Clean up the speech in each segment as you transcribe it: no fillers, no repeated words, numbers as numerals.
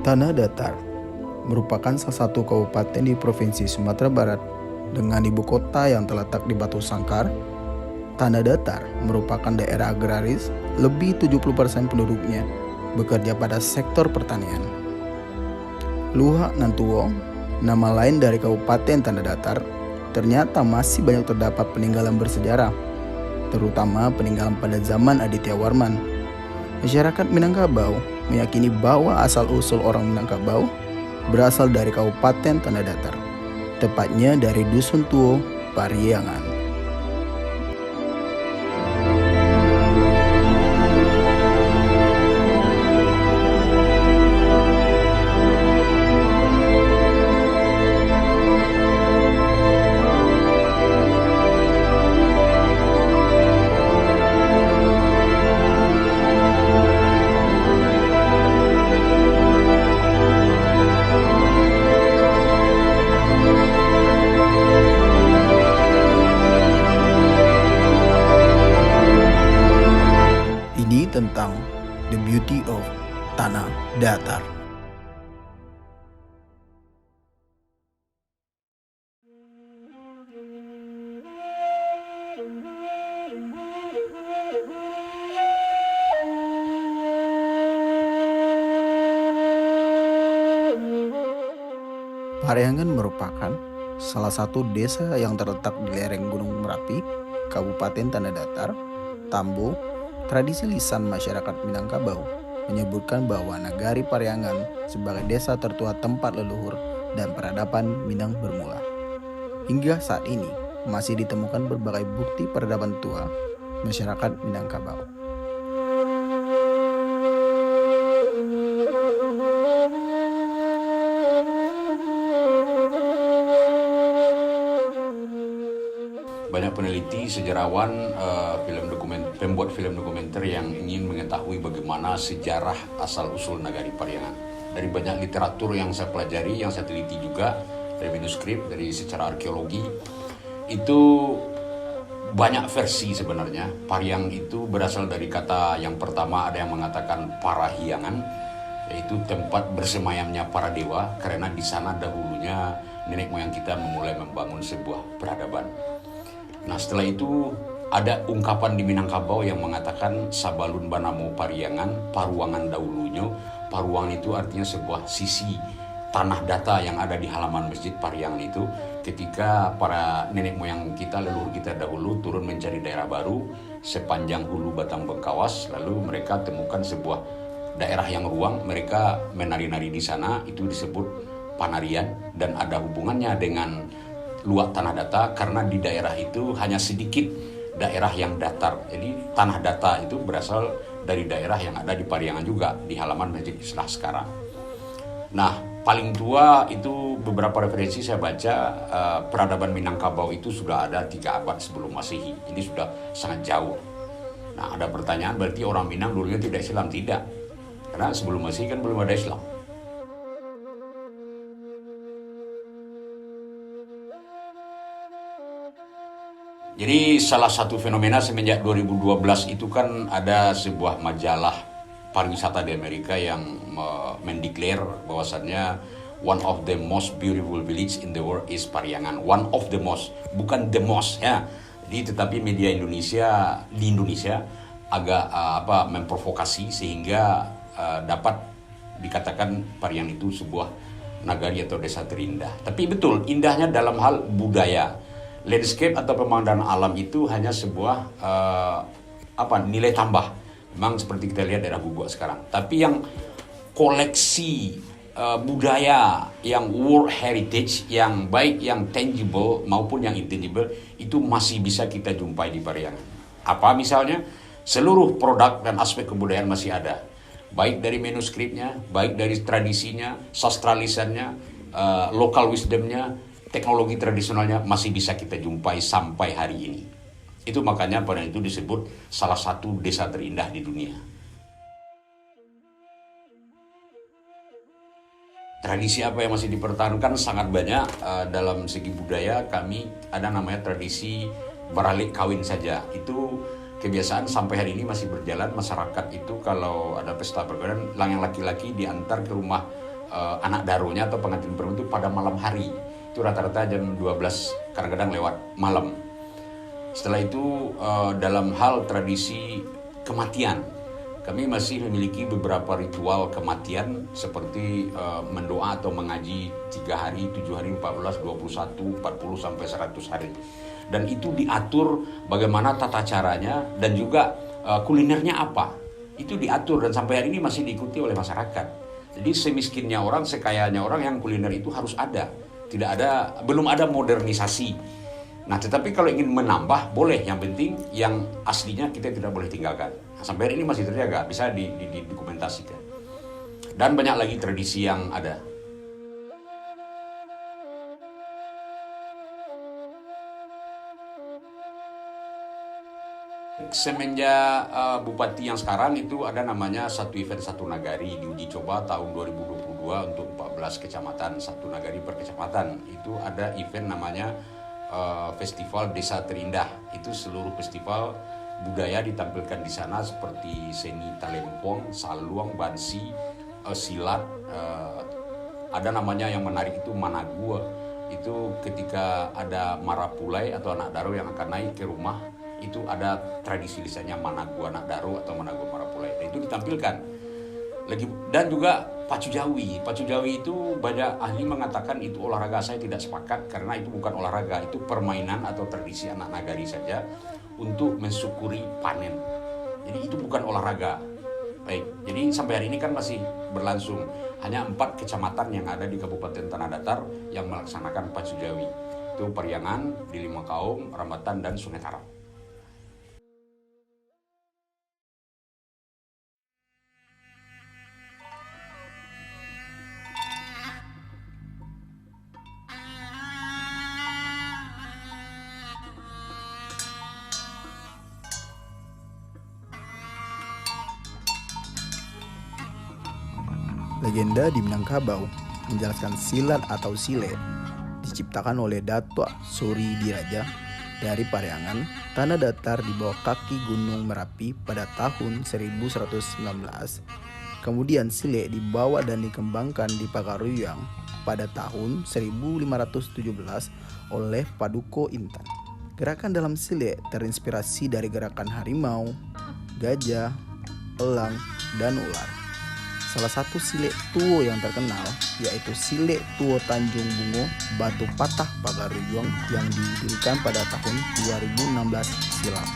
Tanah Datar merupakan salah satu kabupaten di Provinsi Sumatera Barat dengan ibu kota yang terletak di Batu Sangkar. Tanah Datar merupakan daerah agraris, lebih 70% penduduknya bekerja pada sektor pertanian. Luhak Nantuo, nama lain dari Kabupaten Tanah Datar, ternyata masih banyak terdapat peninggalan bersejarah, terutama peninggalan pada zaman Aditya Warman. Masyarakat Minangkabau meyakini bahwa asal-usul orang Minangkabau berasal dari Kabupaten Tanah Datar, tepatnya dari Dusun Tuo, Pariangan. Ini tentang the beauty of Tanah Datar. Pariangan merupakan salah satu desa yang terletak di lereng Gunung Merapi, Kabupaten Tanah Datar, Tambo. Tradisi lisan masyarakat Minangkabau menyebutkan bahwa Nagari Pariangan sebagai desa tertua tempat leluhur dan peradaban Minang bermula. Hingga saat ini masih ditemukan berbagai bukti peradaban tua masyarakat Minangkabau. Banyak peneliti, sejarawan, pembuat film dokumenter yang ingin mengetahui bagaimana sejarah asal-usul Nagari Pariangan. Dari banyak literatur yang saya pelajari, yang saya teliti juga, dari manuskrip, dari secara arkeologi, itu banyak versi sebenarnya. Pariang itu berasal dari kata yang pertama, ada yang mengatakan Parahiangan, yaitu tempat bersemayamnya para dewa, karena di sana dahulunya nenek moyang kita memulai membangun sebuah peradaban. Nah, setelah itu ada ungkapan di Minangkabau yang mengatakan Sabalun Banamo Pariangan, Paruangan Daulunyo. Paruangan itu artinya sebuah sisi tanah data yang ada di halaman Masjid Pariangan itu, ketika para nenek moyang kita, leluhur kita dahulu turun mencari daerah baru sepanjang hulu Batang Bengkawas, lalu mereka temukan sebuah daerah yang ruang, mereka menari-nari di sana, itu disebut panarian, dan ada hubungannya dengan luak tanah data karena di daerah itu hanya sedikit daerah yang datar. Jadi tanah data itu berasal dari daerah yang ada di Pariangan juga, di halaman Masjid Islah sekarang. Nah, paling tua itu beberapa referensi saya baca, peradaban Minangkabau itu sudah ada 3 abad sebelum Masehi. Ini sudah sangat jauh. Nah, ada pertanyaan, berarti orang Minang dulunya tidak Islam? Tidak. Karena sebelum Masehi kan belum ada Islam. Jadi salah satu fenomena semenjak 2012 itu kan ada sebuah majalah pariwisata di Amerika yang mendeklar bahwasannya one of the most beautiful village in the world is Pariangan. One of the most, bukan the most ya. Jadi tetapi media Indonesia di Indonesia agak memprovokasi sehingga dapat dikatakan Pariangan itu sebuah nagari atau desa terindah. Tapi betul, indahnya dalam hal budaya. Landscape atau pemandangan alam itu hanya sebuah nilai tambah. Memang seperti kita lihat daerah Gubuk sekarang. Tapi yang koleksi budaya yang world heritage, yang baik yang tangible maupun yang intangible, itu masih bisa kita jumpai di Pariangan. Apa misalnya? Seluruh produk dan aspek kebudayaan masih ada. Baik dari manuskripnya, baik dari tradisinya, sastra lisannya, local wisdomnya, teknologi tradisionalnya masih bisa kita jumpai sampai hari ini. Itu makanya pada itu disebut salah satu desa terindah di dunia. Tradisi apa yang masih dipertahankan sangat banyak. Dalam segi budaya kami ada namanya tradisi baralik kawin saja. Itu kebiasaan sampai hari ini masih berjalan. Masyarakat itu kalau ada pesta perkawinan, yang laki-laki diantar ke rumah anak darunya atau pengantin perempuan itu pada malam hari. Itu rata-rata jam 12, kadang-kadang lewat malam. Setelah itu dalam hal tradisi kematian, kami masih memiliki beberapa ritual kematian seperti mendoa atau mengaji 3 hari, 7 hari, 14, 21, 40 sampai 100 hari. Dan itu diatur bagaimana tata caranya dan juga kulinernya apa. Itu diatur dan sampai hari ini masih diikuti oleh masyarakat. Jadi semiskinnya orang, sekayanya orang yang kuliner itu harus ada. Belum ada modernisasi. Nah, tetapi kalau ingin menambah boleh, yang penting yang aslinya kita tidak boleh tinggalkan. Nah, sampai hari ini masih terjaga, bisa didokumentasikan. Dan banyak lagi tradisi yang ada. Semenjak Bupati yang sekarang itu ada namanya satu event satu nagari diuji coba tahun 2022 untuk 14 kecamatan, satu nagari per kecamatan. Itu ada event namanya Festival Desa Terindah. Itu seluruh festival budaya ditampilkan di sana seperti seni talempong, saluang, bansi, silat. Ada namanya yang menarik itu managua. Itu ketika ada marapulai atau anak daro yang akan naik ke rumah, itu ada tradisi lisannya managua anak daro atau managua marapulai. Nah, itu ditampilkan. Dan juga pacu jawi. Pacu jawi itu banyak ahli mengatakan itu olahraga. Saya tidak sepakat karena itu bukan olahraga, itu permainan atau tradisi anak nagari saja untuk mensyukuri panen. Jadi itu bukan olahraga. Baik, jadi sampai hari ini kan masih berlangsung. Hanya 4 kecamatan yang ada di Kabupaten Tanah Datar yang melaksanakan pacu jawi. Itu Pariangan, Dili Makaum, Rambatan, dan Sungai Tarap. Legenda di Minangkabau menjelaskan silat atau sile diciptakan oleh Datuk Suri Diraja dari Pariangan, Tanah Datar di bawah kaki Gunung Merapi pada tahun 1119. Kemudian sile dibawa dan dikembangkan di Pagaruyang pada tahun 1517 oleh Paduko Intan. Gerakan dalam sile terinspirasi dari gerakan harimau, gajah, elang, dan ular. Salah satu sile tuo yang terkenal yaitu sile tuo Tanjung Bungo Batu Patah Pagaruyang yang didirikan pada tahun 2016 silam.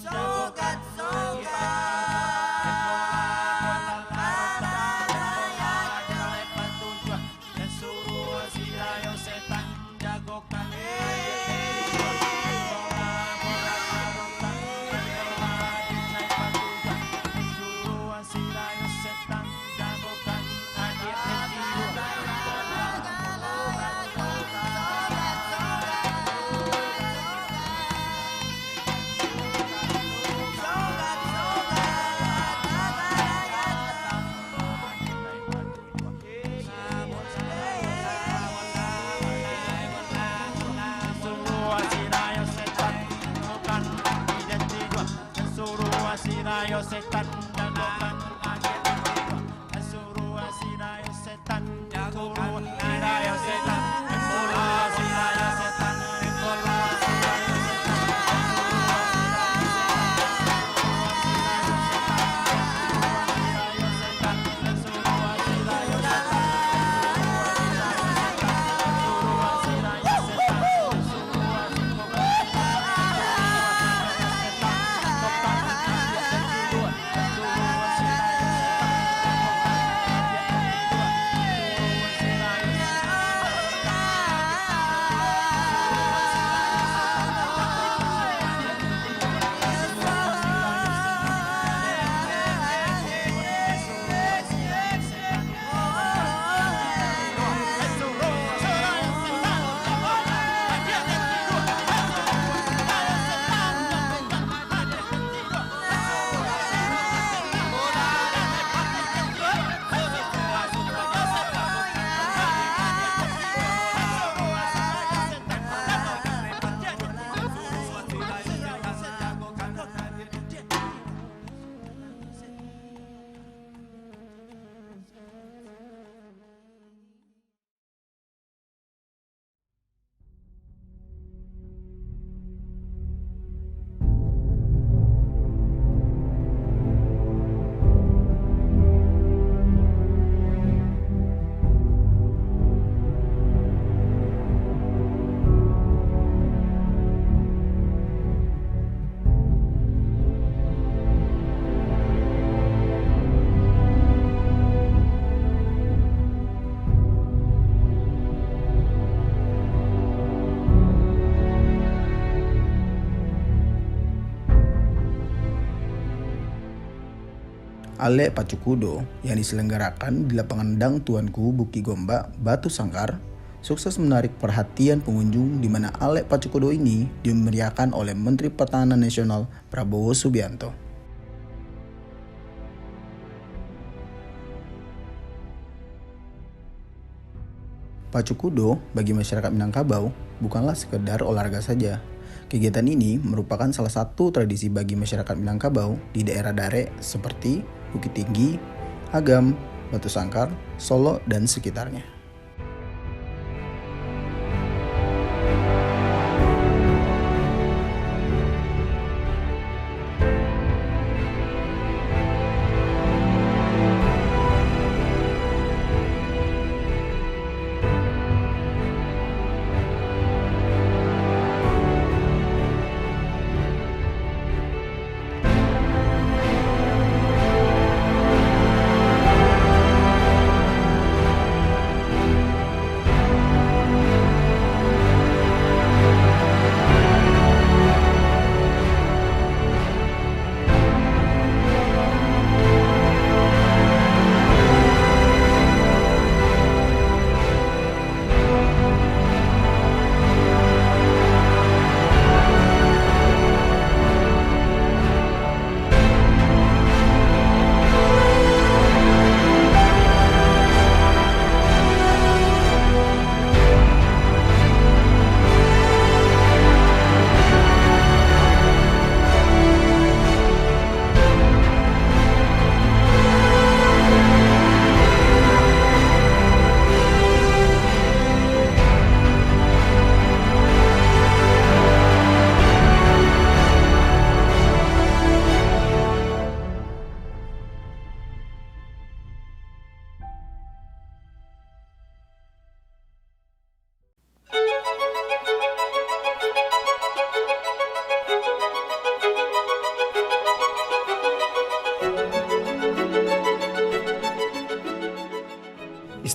Sokat, sokat. Ale Pacu Kudo yang diselenggarakan di lapangan Dang Tuanku Buki Gombak, Batu Sangkar, sukses menarik perhatian pengunjung di mana Ale Pacu Kudo ini dimeriahkan oleh Menteri Pertahanan Nasional Prabowo Subianto. Pacu Kudo bagi masyarakat Minangkabau bukanlah sekedar olahraga saja. Kegiatan ini merupakan salah satu tradisi bagi masyarakat Minangkabau di daerah Dare seperti Bukit Tinggi, Agam, Batu Sangkar, Solo, dan sekitarnya.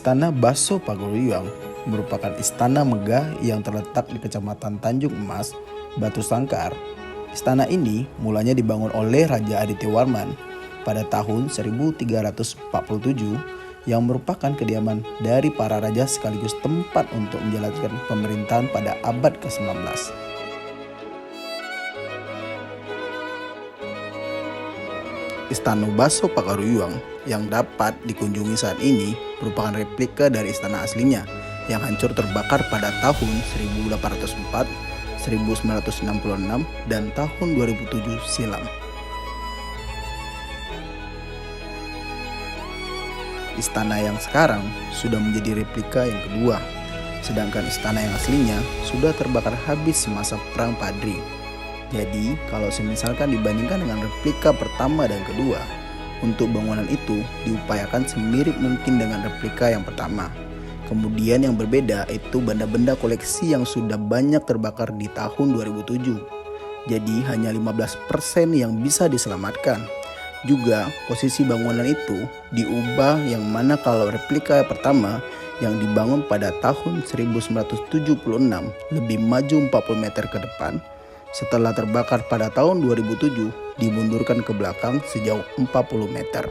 Istana Baso Paguyuang merupakan istana megah yang terletak di Kecamatan Tanjung Emas, Batu Sangkar. Istana ini mulanya dibangun oleh Raja Adityawarman pada tahun 1347 yang merupakan kediaman dari para raja sekaligus tempat untuk menjalankan pemerintahan pada abad ke-19. Istana Baso Pagaruyuang yang dapat dikunjungi saat ini merupakan replika dari istana aslinya yang hancur terbakar pada tahun 1804, 1966, dan tahun 2007 silam. Istana yang sekarang sudah menjadi replika yang kedua, sedangkan istana yang aslinya sudah terbakar habis semasa Perang Padri. Jadi, kalau misalkan dibandingkan dengan replika pertama dan kedua, untuk bangunan itu diupayakan semirip mungkin dengan replika yang pertama. Kemudian yang berbeda itu benda-benda koleksi yang sudah banyak terbakar di tahun 2007. Jadi hanya 15% yang bisa diselamatkan. Juga posisi bangunan itu diubah yang mana kalau replika pertama yang dibangun pada tahun 1976 lebih maju 40 meter ke depan, setelah terbakar pada tahun 2007 dimundurkan ke belakang sejauh 40 meter.